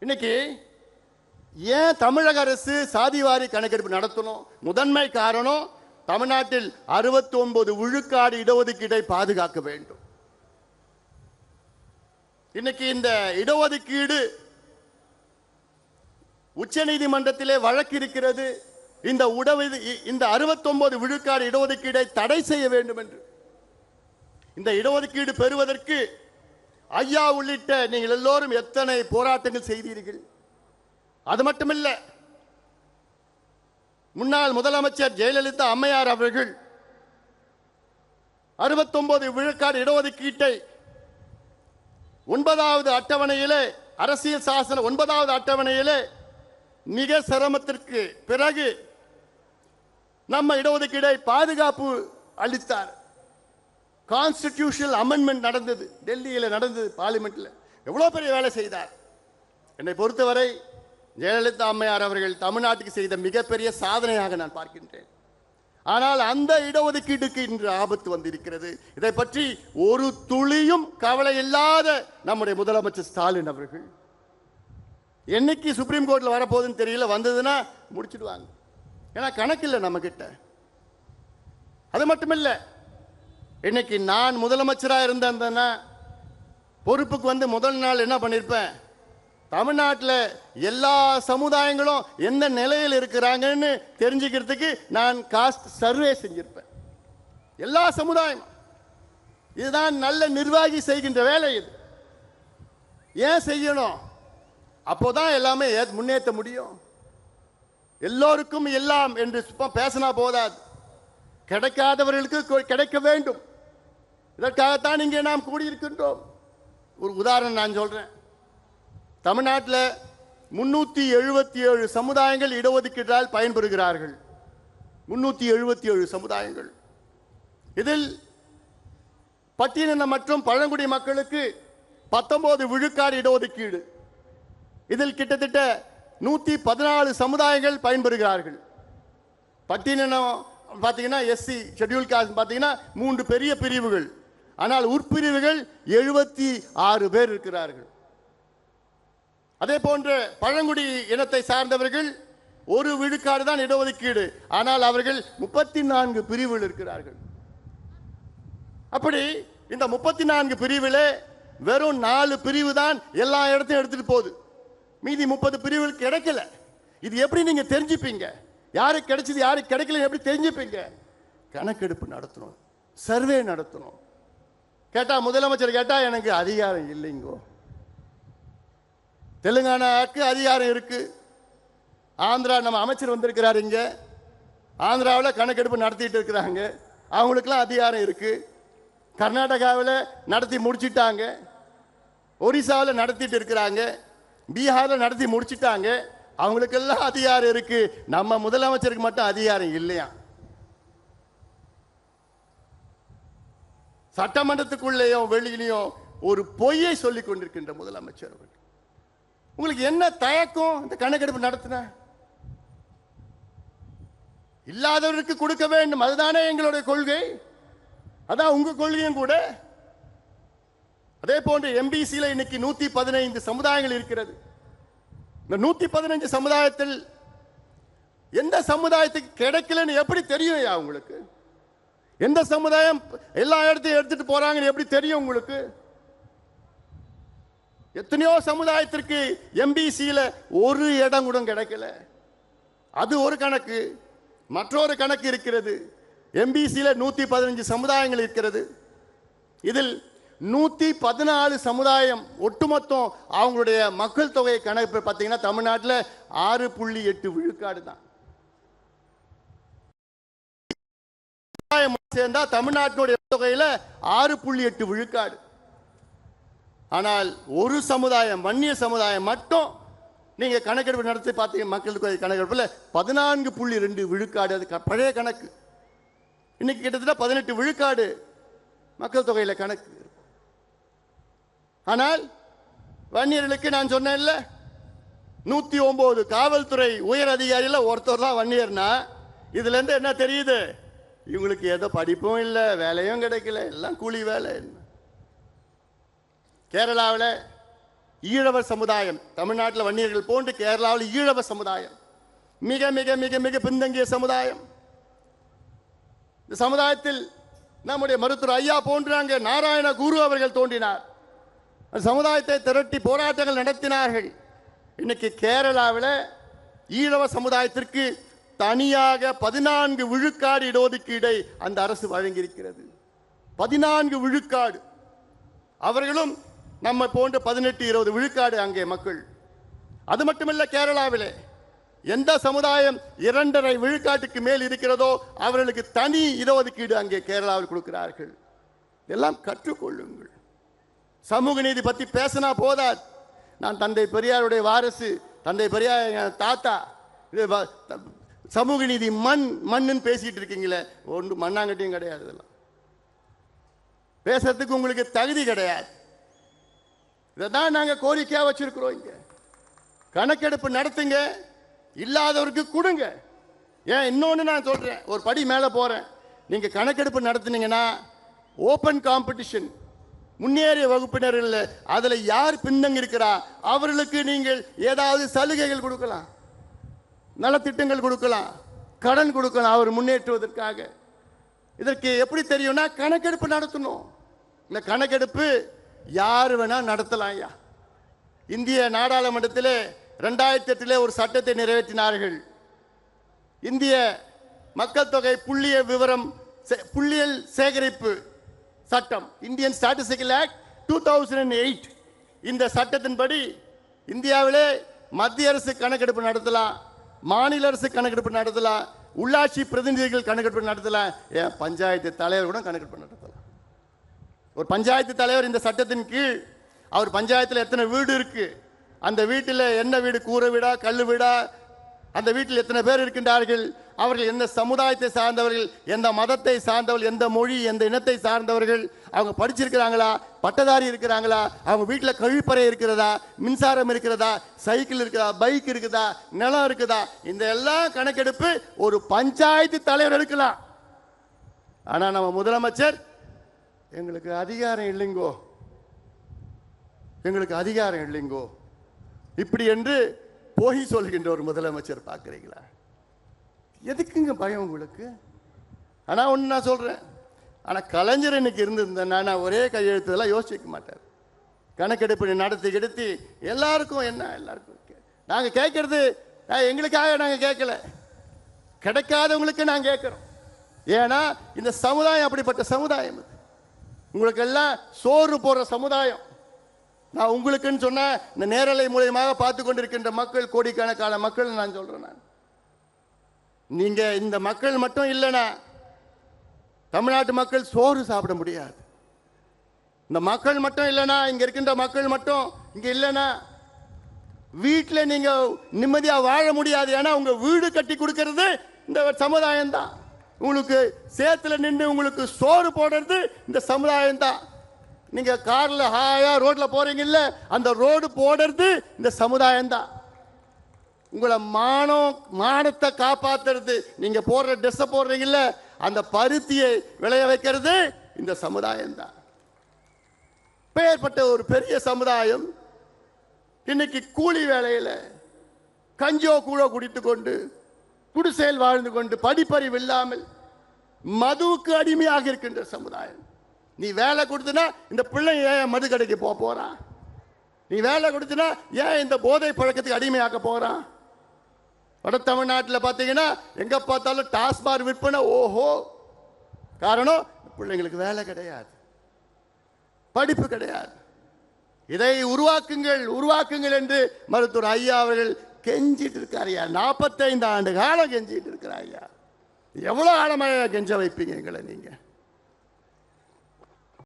இன்னைக்கு ஏன் தமிழக அரசு சாதிவாரி கணக்கெடுப்பு நடத்தணும்? முதன்மை காரணம், தமிழ்நாட்டில் 69 விழுக்காடு இடஒதுக்கீட்டை பாதுகாக்க வேண்டும். இன்னைக்கு இந்த இடஒதுக்கீடு உச்ச நீதிமன்றத்திலே வழக்கு இருக்கிறது. இந்த 69 விழுக்காடு இடஒதுக்கீடை தடை செய்ய வேண்டும் என்று. இந்த இடஒதுக்கீடு பெறுவதற்கு ஐயா உள்ளிட்ட நீங்கள் எல்லோரும் எத்தனை போராட்டங்கள் செய்தீர்கள். அது மட்டுமல்ல, முன்னாள் முதலமைச்சர் ஜெயலலிதா அம்மையார் அவர்கள் 69 விழுக்காடு இடஒதுக்கீட்டை 9வது அட்டவணையிலே, அரசியல் சாசன 9வது அட்டவணையிலே மிக சிரமத்திற்கு பிறகு நம்ம இடஒதுக்கீடை பாதுகாப்பு அளித்தார். கான்ஸ்டிடியூஷனல் அமெண்ட்மெண்ட் நடந்தது, டெல்லியில் நடந்தது, பார்லிமெண்ட்ல. எவ்வளவு பெரிய வேலை செய்தார். என்னை பொறுத்தவரை ஜெயலலிதா அம்மையார் அவர்கள் தமிழ்நாட்டுக்கு செய்த மிகப்பெரிய சாதனையாக நான் பார்க்கின்றேன். ஆனால் அந்த இடஒதுக்கீட்டுக்கு இன்று ஆபத்து வந்திருக்கிறது. இதை பற்றி ஒரு துளியும் கவலை இல்லாத நம்முடைய முதலமைச்சர் ஸ்டாலின் அவர்கள், என்னைக்கு சுப்ரீம் கோர்ட்ல வரப்போகுதுன்னு தெரியல, வந்ததுன்னா முடிச்சிடுவாங்க. ஏன்னா கணக்கு இல்லை நம்ம கிட்ட. அது மட்டுமில்ல, இன்னைக்கு நான் முதலமைச்சராக இருந்தேன்னா பொறுப்புக்கு வந்து முதல் நாள் என்ன பண்ணியிருப்பேன், தமிழ்நாட்டில் எல்லா சமுதாயங்களும் எந்த நிலையில் இருக்கிறாங்கன்னு தெரிஞ்சுக்கிறதுக்கு நான் காஸ்ட் சர்வே செஞ்சிருப்பேன். எல்லா சமுதாயம். இதுதான் நல்ல நிர்வாகி செய்கின்ற வேலை. இது ஏன் செய்யணும்? அப்போதான் எல்லாமே முன்னேற்ற முடியும். எல்லோருக்கும் எல்லாம் என்று பேசினா போதாது, கிடைக்காதவர்களுக்கு கிடைக்க வேண்டும். இதற்காகத்தான் இங்கே நாம் கூடியிருக்கின்றோம். ஒரு உதாரணம் நான் சொல்றேன். தமிழ்நாட்டில் 377 சமுதாயங்கள் இடஒதுக்கீட்டால் பயன்பெறுகிறார்கள். 377 சமுதாயங்கள். இதில் பட்டியலின மற்றும் பழங்குடி மக்களுக்கு 19 விழுக்காடு இடஒதுக்கீடு. இதில் கிட்டத்தட்ட 114 சமுதாயங்கள் பயன்பெறுகிறார்கள். பட்டியலினம் பார்த்தீங்கன்னா எஸ்சி ஷெட்யூல் காஸ்ட் பார்த்தீங்கன்னா 3 பெரிய பிரிவுகள். ஆனால் உட்பிரிவுகள் 76 பேர் இருக்கிறார்கள். அதே போன்ற பழங்குடி இனத்தை சார்ந்தவர்கள் 1 விழுக்காடு தான் இடஒதுக்கீடு. ஆனால் அவர்கள் 34 பிரிவுகள் இருக்கிறார்கள். அப்படி இந்த 34 பிரிவில் வெறும் 4 பிரிவு தான் எல்லா இடத்தையும் எடுத்துட்டு போகுது. மீதி 30 பிரிவுகள் கிடைக்கல. இது எப்படி நீங்க தெரிஞ்சுப்பீங்க? யாருக்கு கிடைச்சது யாருக்கு கிடைக்கல எப்படி தெரிஞ்சுப்பீங்க? கணக்கெடுப்பு நடத்தணும், சர்வே நடத்தணும். கேட்டா முதலமைச்சர் கேட்டா எனக்கு அதிகாரம் இல்லைங்கோ. தெலுங்கானாவுக்கு அதிகாரம் இருக்கு. ஆந்திரா நம்ம அமைச்சர் வந்திருக்கிறார், இங்க ஆந்திராவில் கணக்கெடுப்பு நடத்திட்டு இருக்கிறாங்க, அவங்களுக்கெல்லாம் அதிகாரம் இருக்கு. கர்நாடகாவில் நடத்தி முடிச்சிட்டாங்க, ஒரிசாவில் நடத்திட்டு இருக்கிறாங்க, பீகாரில் நடத்தி முடிச்சிட்டாங்க, அவங்களுக்கெல்லாம் அதிகாரம் இருக்கு. நம்ம முதலமைச்சருக்கு மட்டும் அதிகாரம் இல்லையா? சட்டமன்றத்துக்குள்ளேயும் வெளியிலையும் ஒரு பொய்யை சொல்லிக் கொண்டிருக்கின்ற முதலமைச்சர் அவர்கள். உங்களுக்கு என்ன தயக்கம் இந்த கணக்கெடுப்பு நடத்தின? இல்லாதவருக்கு கொடுக்க வேண்டும், அதுதானே எங்களுடைய கொள்கை, அதான் உங்க கொள்கையும் கூட. அதே போன்று எம்பிசியில் இன்னைக்கு 115 சமுதாயங்கள் இருக்கிறது. இந்த 115 சமுதாயத்தில் எந்த சமுதாயத்துக்கு கிடைக்கலன்னு எப்படி தெரியும் உங்களுக்கு? எந்த சமுதாயம் எல்லா இடத்தையும் எடுத்துட்டு போறாங்கன்னு எப்படி தெரியும் உங்களுக்கு? எத்தனையோ சமுதாயத்திற்கு எம்பிசியில ஒரு இடம் கூட கிடைக்கல. அது ஒரு கணக்கு. மற்றொரு கணக்கு இருக்கிறது. எம்பிசியில 115 சமுதாயங்கள் இருக்கிறது. இதில் 114 சமுதாயம் ஒட்டுமொத்தம் அவங்களுடைய மக்கள் தொகை கணக்கு பார்த்தீங்கன்னா தமிழ்நாட்டில் 6.8 விழுக்காடு தான். சேர்ந்தா தமிழ்நாட்டினுடைய தொகையில 6.8 விழுக்காடு. ஆனால் ஒரு சமுதாயம், வன்னிய சமுதாயம் மட்டும் நீங்க கணக்கெடுப்பு நடத்தி பார்த்தீங்க, மக்கள் தொகை கணக்கெடுப்புல 14.2 விழுக்காடு. அது பழைய கணக்கு. இன்னைக்கு கிட்டத்தட்ட 18 விழுக்காடு மக்கள் தொகையில கணக்கு. ஆனால் வன்னியர்களுக்கு நான் சொன்னேன்ல, 109 காவல்துறை உயர் அதிகாரியில ஒருத்தர் தான் வன்னியர்னா, இதுல இருந்து என்ன தெரியுது? இவங்களுக்கு ஏதோ படிப்பும் இல்லை, வேலையும் கிடைக்கல, எல்லாம் கூலி வேலை. கேரளாவில் ஈழவர் சமுதாயம், தமிழ்நாட்டில் வன்னியர்கள் போன்று கேரளாவில் ஈழவ சமுதாயம் மிக மிக மிக மிக பின்தங்கிய சமுதாயம். இந்த சமுதாயத்தில் நம்முடைய மருத்துவர் ஐயா போன்றாங்க நாராயண குரு அவர்கள் தோன்றினார். அந்த சமுதாயத்தை திரட்டி போராட்டங்கள் நடத்தினார்கள். இன்னைக்கு கேரளாவில் ஈழவ சமுதாயத்திற்கு தனியாக 14 விழுக்காடு இடஒதுக்கீடை அந்த அரசு வழங்கியிருக்கிறது. 14 விழுக்காடு. அவர்களும் நம்ம போன்ற 18-20 விழுக்காடு அங்கே மக்கள். அது மட்டுமல்ல, கேரளாவிலே எந்த சமுதாயம் 2.5 விழுக்காட்டுக்கு மேல் இருக்கிறதோ அவர்களுக்கு தனி இடஒதுக்கீடு அங்கே கேரளாவில் கொடுக்கிறார்கள். எல்லாம் கற்றுக்கொள்ளுங்கள். சமூக நீதி பற்றி பேசினா போதாது. நான் தந்தை பெரியாருடைய வாரிசு, தந்தை பெரியார் தாத்தா, சமூக நீதி மண்ணுன்னு பேசிட்டு இருக்கீங்களே, ஒன்று மண்ணாங்கட்டியும் கிடையாது. இதெல்லாம் பேசுறதுக்கு உங்களுக்கு தகுதி கிடையாது. இதைதான் நாங்கள் கோரிக்கையாக வச்சிருக்கிறோம். இங்க கணக்கெடுப்பு நடத்துங்க, இல்லாதவருக்கு கொடுங்க. ஏன் இன்னொன்று நான் சொல்றேன், ஒரு படி மேலே போறேன். நீங்க கணக்கெடுப்பு நடத்துனீங்கன்னா ஓபன் காம்படிஷன், முன்னேறிய வகுப்பினர்கள் அதில் யார் பின்னங்க இருக்கிறா அவர்களுக்கு நீங்கள் ஏதாவது சலுகைகள் கொடுக்கலாம், நலத்திட்டங்கள் கொடுக்கலாம், கடன் கொடுக்கலாம் அவர் முன்னேற்றுவதற்காக. இதற்கு எப்படி தெரியும்னா கணக்கெடுப்பு நடத்தணும். இந்த கணக்கெடுப்பு யார் வேணா நடத்தலாம். ஐயா, இந்திய நாடாளுமன்றத்தில் 2008 ஒரு சட்டத்தை நிறைவேற்றினார்கள். இந்திய மக்கள் தொகை புள்ளியியல் சேகரிப்பு சட்டம், இந்தியன் ஸ்டாட்டிஸ்டிக்கல் ஆக்ட் 2008. இந்த சட்டத்தின்படி இந்தியாவிலே மத்திய அரசு கணக்கெடுப்பு நடத்தலாம், மாநில அரசு கணக்கெடுப்பு நடத்தலாம், உள்ளாட்சி பிரதிநிதிகள் கணக்கெடுப்பு நடத்தலாம், ஏன் பஞ்சாயத்து தலைவர் கூட கணக்கெடுப்பு நடத்தலாம். ஒரு பஞ்சாயத்து தலைவர் இந்த சட்டத்தின் கீழ் அவர் பஞ்சாயத்தில் எத்தனை வீடு இருக்கு, அந்த வீட்டில் என்ன வீடு, கூரை வீடா கல் வீடா, அந்த வீட்டில் எத்தனை பேர் இருக்கின்றார்கள், அவர்கள் எந்த சமுதாயத்தை சார்ந்தவர்கள், எந்த மதத்தை சார்ந்தவர்கள், எந்த மொழி எந்த இனத்தை சார்ந்தவர்கள், அவங்க படிச்சிருக்கிறாங்களா, பட்டதாரி இருக்கிறாங்களா, அவங்க வீட்டில் கழிப்பறை இருக்கிறதா, மின்சாரம் இருக்கிறதா, சைக்கிள் இருக்குதா, பைக் இருக்குதா, நிலம் இருக்குதா, இந்த எல்லாம் கணக்கெடுப்பு ஒரு பஞ்சாயத்து தலைவர் எடுக்கலாம். ஆனா நம்ம முதலமைச்சர் எங்களுக்கு அதிகாரம் இல்லைங்கோ, எங்களுக்கு அதிகாரம் இல்லைங்கோ இப்படி என்று போய் சொல்கின்ற ஒரு முதலமைச்சர் பார்க்குறீங்களா? எதுக்குங்க பயம் உங்களுக்கு? ஆனால் ஒன்று நான் சொல்கிறேன், ஆனால் கலைஞர் இன்னைக்கு இருந்திருந்தேன்னா நான் ஒரே கையெழுத்தெல்லாம் யோசிக்க மாட்டார். கணக்கெடுப்பு நடத்தி எல்லாருக்கும் என்ன, எல்லாருக்கும் நாங்கள் கேட்கறது எங்களுக்காக நாங்கள் கேட்கல, கிடைக்காதவங்களுக்கு நாங்கள் கேட்குறோம். ஏன்னா இந்த சமுதாயம் அப்படிப்பட்ட சமுதாயம், உங்களுக்கு எல்லாம் சோறு போடுற சமுதாயம். நான் உங்களுக்குன்னு சொன்ன இந்த நேரலை மூலியமாக பார்த்து கொண்டிருக்கின்ற மக்கள், கோடிக்கணக்கான மக்கள் நான் சொல்றேன். நான் நீங்க இந்த மக்கள் மட்டும் இல்லைனா தமிழ்நாட்டு மக்கள் சோறு சாப்பிட முடியாது. இந்த மக்கள் மட்டும் இல்லைனா, இங்க இருக்கின்ற மக்கள் மட்டும் இங்க இல்லைனா வீட்டில் நீங்க நிம்மதியா வாழ முடியாது. ஏன்னா உங்க வீடு கட்டி கொடுக்கிறது இந்த சமுதாயம் தான். உங்களுக்கு சேத்துல நின்று உங்களுக்கு சோறு போடுறது இந்த சமுதாயம் தான். நீங்க கார்ல ஹாயா ரோட்ல போறீங்கல்ல, அந்த ரோடு போடுறது இந்த சமுதாயம் தான். உங்களை மானத்தை காப்பாத்துறது, நீங்க போடுற ட்ரெஸ் போடுறீங்கல்ல, அந்த பருத்தியை விளைய வைக்கிறது இந்த சமுதாயம் தான். பெயர்பட்ட ஒரு பெரிய சமுதாயம் இன்னைக்கு கூலி வேலையில கஞ்சோ கூழோ குடித்து கொண்டு குடிசையில் வாழ்ந்து கொண்டு படிப்பறிவு இல்லாமல் மதுவுக்கு அடிமையாக இருக்கின்ற சமுதாயம். நீ வேலை கொடுத்தனா இந்த பிள்ளை ஏன் மது கடைக்கு போறான், நீ வேலை கொடுத்தனா ஏன் இந்த போதை பழக்கத்துக்கு அடிமையாக்க போறான். வட தமிழ்நாட்டில் பார்த்தீங்கன்னா எங்க பார்த்தாலும் டாஸ்மாக் விற்பனை. ஓஹோ, காரணம் பிள்ளைங்களுக்கு வேலை கிடையாது, படிப்பு கிடையாது. இதை உருவாக்குங்கள் என்று மருத்துவர் ஐயா அவர்கள் கெஞ்சிட்டு இருக்காரு. 45 ஆண்டு காலம் கெஞ்சிட்டு இருக்கிறார் ஐயா. எவ்வளவு ஆழமாக கெஞ்ச வைப்பீங்க எங்களை நீங்க?